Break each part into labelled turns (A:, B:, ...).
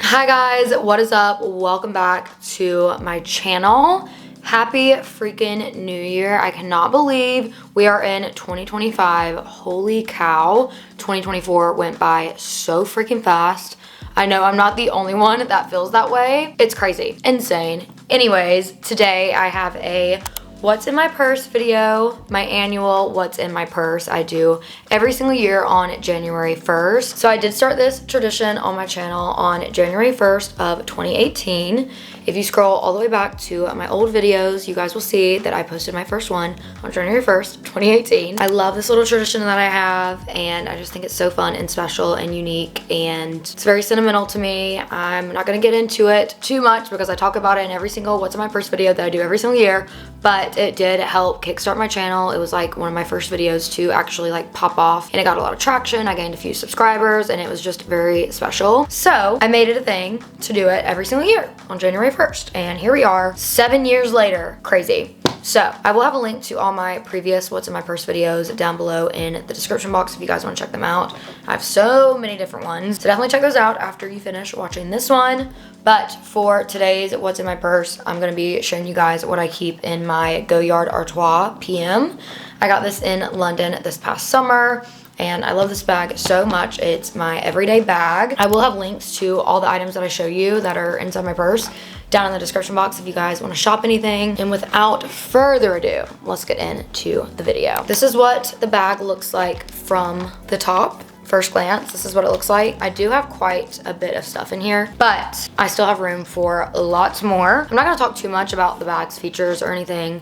A: Hi guys, what is up? Welcome back to my channel. Happy freaking New Year. I cannot believe we are in 2025. Holy cow. 2024 went by so freaking fast. I know I'm not the only one that feels that way. It's crazy. Insane. Anyways, today I have a what's in my purse video, my annual what's in my purse I do every single year on January 1st. So I did start this tradition on my channel on January 1st of 2018. If you scroll all the way back to my old videos, you guys will see that I posted my first one on January 1st, 2018. I love this little tradition that I have, and I just think it's so fun and special and unique, and it's very sentimental to me. I'm not gonna get into it too much because I talk about it in every single what's in my purse video that I do every single year, but it did help kickstart my channel. It was like one of my first videos to actually like pop off, and it got a lot of traction. I gained a few subscribers, and it was just very special. So I made it a thing to do it every single year on January 1st, and here we are 7 years later. Crazy. So I will have a link to all my previous what's in my purse videos down below in the description box if you guys want to check them out. I have so many different ones, so definitely check those out after you finish watching this one. But for today's what's in my purse, I'm going to be showing you guys what I keep in my Goyard Artois PM. I got this in London this past summer, and I love this bag so much. It's my everyday bag. I will have links to all the items that I show you that are inside my purse down in the description box if you guys want to shop anything. And without further ado, let's get into the video. This is what the bag looks like from the top. First glance, this is what it looks like. I do have quite a bit of stuff in here, but I still have room for lots more. I'm not gonna talk too much about the bag's features or anything,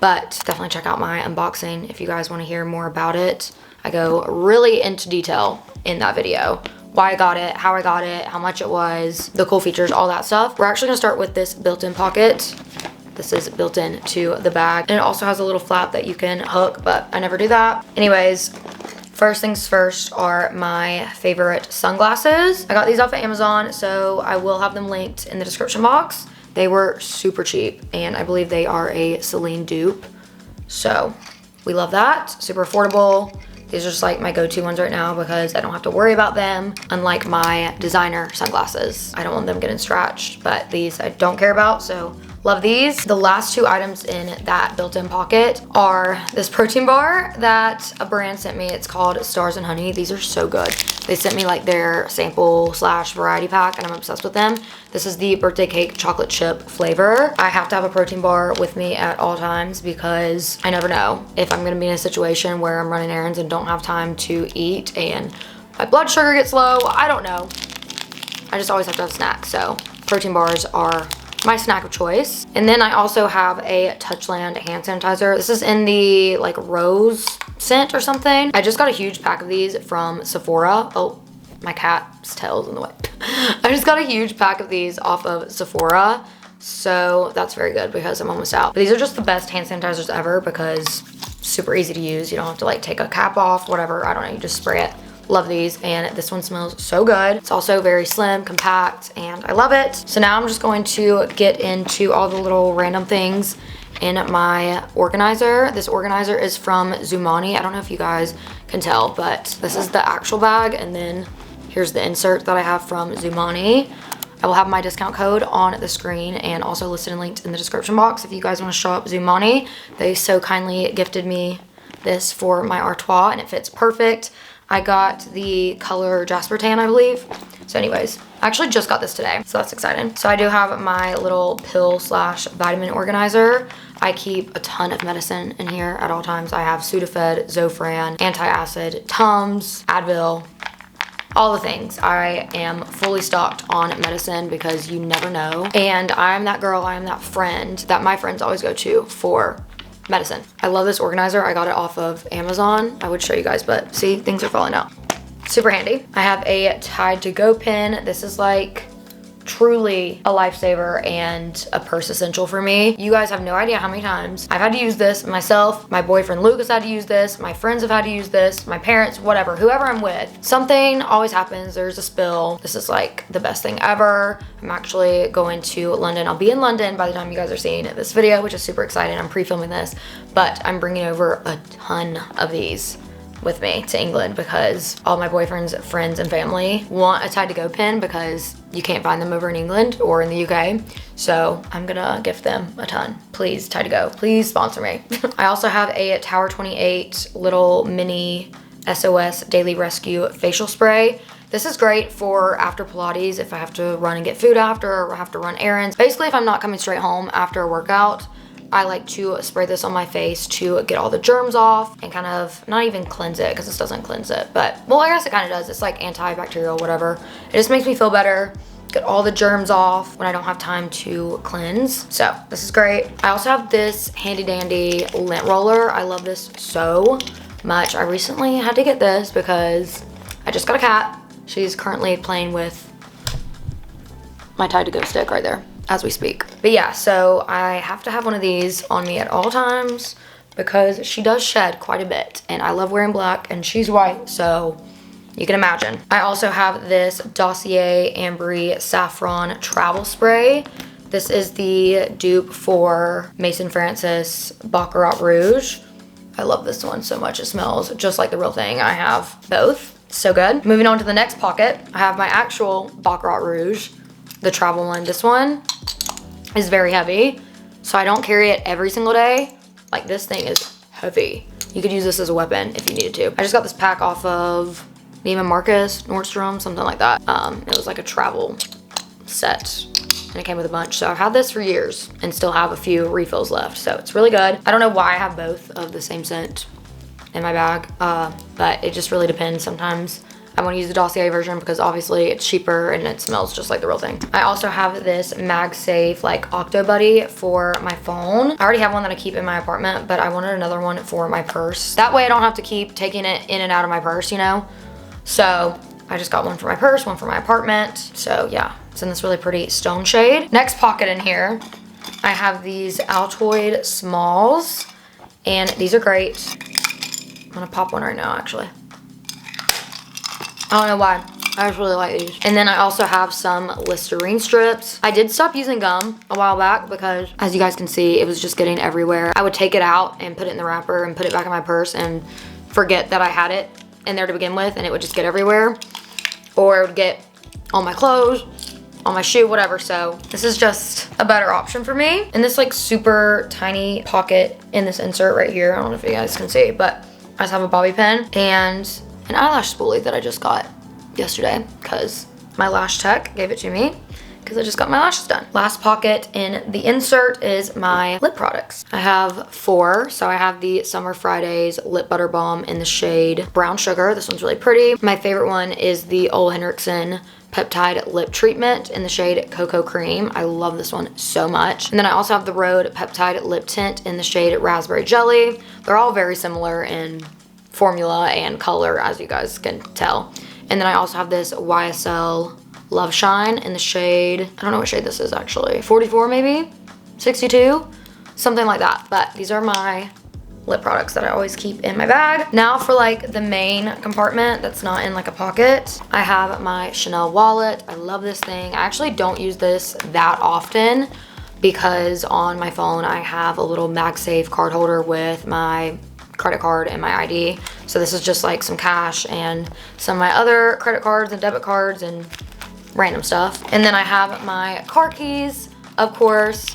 A: but definitely check out my unboxing if you guys wanna hear more about it. I go really into detail in that video. Why I got it, how much it was, the cool features, all that stuff. We're actually gonna start with this built-in pocket. This is built in to the bag, and it also has a little flap that you can hook, but I never do that. Anyways, first things first are my favorite sunglasses. I got these off of Amazon, so I will have them linked in the description box. They were super cheap, and I believe they are a Celine dupe. So we love that, super affordable. These are just like my go-to ones right now because I don't have to worry about them, unlike my designer sunglasses. I don't want them getting scratched, but these I don't care about, so love these. The last two items in that built-in pocket are this protein bar that a brand sent me. It's called Stars and Honey. These are so good. They sent me like their sample slash variety pack, and I'm obsessed with them. This is the birthday cake chocolate chip flavor. I have to have a protein bar with me at all times because I never know if I'm gonna be in a situation where I'm running errands and don't have time to eat and my blood sugar gets low. I don't know. I just always have to have snacks, so protein bars are my snack of choice. And then I also have a Touchland hand sanitizer. This is in the like rose scent or something. I just got a huge pack of these from Sephora. Oh, my cat's tail's in the way. I just got a huge pack of these off of Sephora, so that's very good because I'm almost out. But these are just the best hand sanitizers ever because super easy to use. You don't have to like take a cap off, whatever. I don't know, you just spray it. Love these, and this one smells so good. It's also very slim, compact, and I love it. So now I'm just going to get into all the little random things in my organizer. This organizer is from Zumani. I don't know if you guys can tell, but this is the actual bag, and then here's the insert that I have from Zumani. I will have my discount code on the screen and also listed and linked in the description box if you guys want to show up Zumani. They so kindly gifted me this for my Artois, and it fits perfect. I got the color Jasper Tan, I believe. So anyways, I actually just got this today, so that's exciting. So I do have my little pill slash vitamin organizer. I keep a ton of medicine in here at all times. I have Sudafed, Zofran, antacid, Tums, Advil, all the things. I am fully stocked on medicine because you never know. And I'm that girl, I am that friend that my friends always go to for medicine. I love this organizer. I got it off of Amazon. I would show you guys, but see, things are falling out. Super handy. I have a Tide to Go pen. This is like truly a lifesaver and a purse essential for me. You guys have no idea how many times I've had to use this myself. My boyfriend Lucas had to use this. My friends have had to use this. My parents, whatever, whoever I'm with. Something always happens. There's a spill. This is like the best thing ever. I'm actually going to London. I'll be in London by the time you guys are seeing this video, which is super exciting. I'm pre-filming this, but I'm bringing over a ton of these with me to England because all my boyfriend's friends and family want a Tide to Go pen because you can't find them over in England or in the UK. So I'm gonna gift them a ton. Please, Tide to Go, please sponsor me. I also have a Tower 28 little mini SOS Daily Rescue facial spray. This is great for after Pilates if I have to run and get food after, or have to run errands. Basically, if I'm not coming straight home after a workout, I like to spray this on my face to get all the germs off and kind of not even cleanse it, because this doesn't cleanse it, but well, I guess it kind of does. It's like antibacterial, whatever. It just makes me feel better, get all the germs off when I don't have time to cleanse. So this is great. I also have this handy dandy lint roller. I love this so much. I recently had to get this because I just got a cat. She's currently playing with my Tide to Go stick right there as we speak. But yeah, so I have to have one of these on me at all times because she does shed quite a bit, and I love wearing black and she's white, so you can imagine. I also have this Dossier Ambery Saffron Travel Spray. This is the dupe for Mason Francis Baccarat Rouge. I love this one so much. It smells just like the real thing. I have both. So good. Moving on to the next pocket, I have my actual Baccarat Rouge, the travel one. This one is very heavy, so I don't carry it every single day. Like, this thing is heavy. You could use this as a weapon if you needed to. I just got this pack off of Neiman Marcus, Nordstrom, something like that. It was like a travel set and it came with a bunch. So I've had this for years and still have a few refills left. So it's really good. I don't know why I have both of the same scent in my bag, but it just really depends. Sometimes I want to use the Dossier version because obviously it's cheaper and it smells just like the real thing. I also have this MagSafe like Octo Buddy for my phone. I already have one that I keep in my apartment, but I wanted another one for my purse. That way I don't have to keep taking it in and out of my purse, you know? So I just got one for my purse, one for my apartment. So yeah, it's in this really pretty stone shade. Next pocket in here, I have these Altoid Smalls, and these are great. I'm gonna pop one right now, actually. I don't know why. I just really like these. And then I also have some Listerine strips. I did stop using gum a while back because, as you guys can see, it was just getting everywhere. I would take it out and put it in the wrapper and put it back in my purse and forget that I had it in there to begin with, and it would just get everywhere. Or it would get on my clothes, on my shoe, whatever. So this is just a better option for me. And this like super tiny pocket in this insert right here, I don't know if you guys can see, but I just have a bobby pin and an eyelash spoolie that I just got yesterday because my lash tech gave it to me because I just got my lashes done. Last pocket in the insert is my lip products. I have 4. So I have the Summer Fridays Lip Butter Balm in the shade Brown Sugar. This one's really pretty. My favorite one is the Ole Henriksen Peptide Lip Treatment in the shade Cocoa Cream. I love this one so much. And then I also have the Rhode Peptide Lip Tint in the shade Raspberry Jelly. They're all very similar in formula and color, as you guys can tell. And then I also have this YSL Love Shine in the shade, I don't know what shade this is actually, 44 maybe, 62, something like that. But these are my lip products that I always keep in my bag. Now for like the main compartment that's not in like a pocket, I have my Chanel wallet. I love this thing. I actually don't use this that often because on my phone I have a little MagSafe card holder with my credit card and my ID. So this is just like some cash and some of my other credit cards and debit cards and random stuff. And then I have my car keys, of course,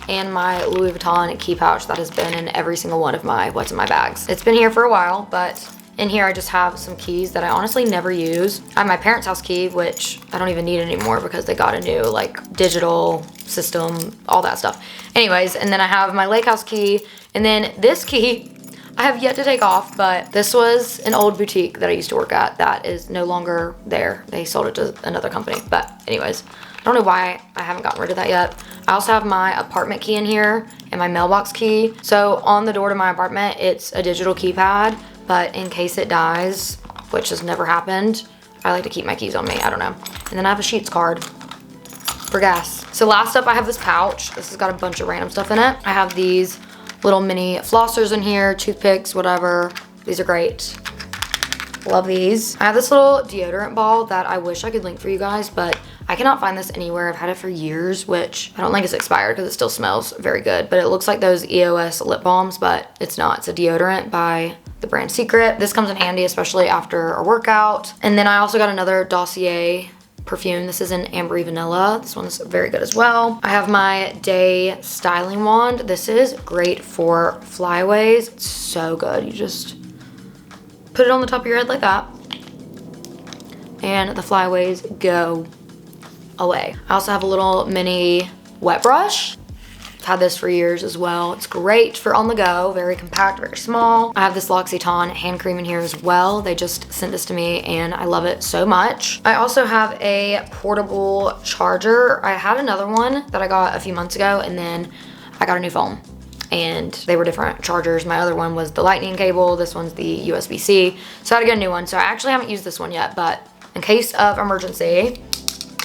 A: and my Louis Vuitton key pouch that has been in every single one of my what's in my bags. It's been here for a while, but in here I just have some keys that I honestly never use. I have my parents' house key, which I don't even need anymore because they got a new like digital system, all that stuff. Anyways, and then I have my lake house key, and then this key I have yet to take off, but this was an old boutique that I used to work at that is no longer there. They sold it to another company. But anyways, I don't know why I haven't gotten rid of that yet. I also have my apartment key in here and my mailbox key. So on the door to my apartment, it's a digital keypad, but in case it dies, which has never happened, I like to keep my keys on me. I don't know. And then I have a Sheetz card for gas. So last up, I have this pouch. This has got a bunch of random stuff in it. I have these little mini flossers in here, toothpicks, whatever. These are great. Love these. I have this little deodorant ball that I wish I could link for you guys, but I cannot find this anywhere. I've had it for years, which I don't think it's expired because it still smells very good, but it looks like those EOS lip balms, but it's not. It's a deodorant by the brand Secret. This comes in handy, especially after a workout. And then I also got another Dossier perfume. This is in Ambery Vanilla. This one's very good as well. I have my Day styling wand. This is great for flyaways. It's so good. You just put it on the top of your head like that, and the flyaways go away. I also have a little mini wet brush. I've had this for years as well. It's great for on the go, very compact, very small. I have this L'Occitane hand cream in here as well. They just sent this to me and I love it so much. I also have a portable charger. I had another one that I got a few months ago, and then I got a new phone and they were different chargers. My other one was the lightning cable. This one's the USB-C. So I had to get a new one. So I actually haven't used this one yet, but in case of emergency,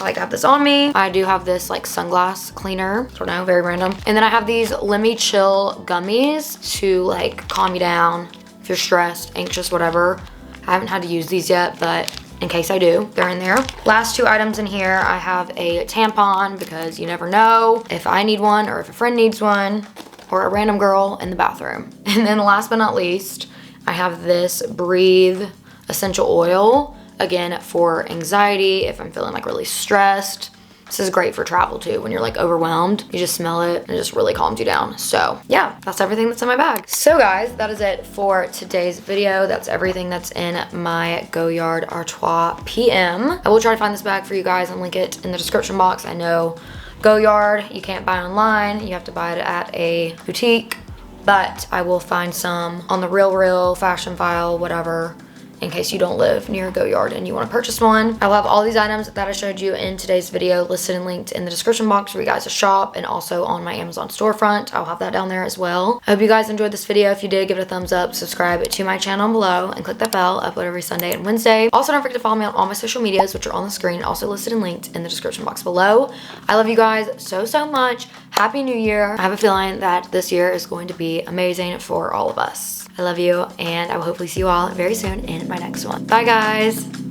A: I like to have this on me. I do have this like sunglass cleaner. I don't know, very random. And then I have these Lemmy Chill gummies to like calm you down if you're stressed, anxious, whatever. I haven't had to use these yet, but in case I do, they're in there. Last two items in here, I have a tampon because you never know if I need one or if a friend needs one or a random girl in the bathroom. And then last but not least, I have this Breathe essential oil. Again, for anxiety, if I'm feeling like really stressed. This is great for travel too. When you're like overwhelmed, you just smell it and it just really calms you down. So yeah, that's everything that's in my bag. So guys, that is it for today's video. That's everything that's in my Goyard Artois PM. I will try to find this bag for you guys and link it in the description box. I know Goyard, you can't buy online. You have to buy it at a boutique, but I will find some on the Real Fashion File, whatever, in case you don't live near Goyard and you want to purchase one. I will have all these items that I showed you in today's video listed and linked in the description box for you guys to shop, and also on my Amazon storefront. I'll have that down there as well. I hope you guys enjoyed this video. If you did, give it a thumbs up, subscribe to my channel below, and click that bell. I upload every Sunday and Wednesday. Also, don't forget to follow me on all my social medias, which are on the screen, also listed and linked in the description box below. I love you guys so much. Happy New Year. I have a feeling that this year is going to be amazing for all of us. I love you, and I will hopefully see you all very soon in my next one. Bye guys.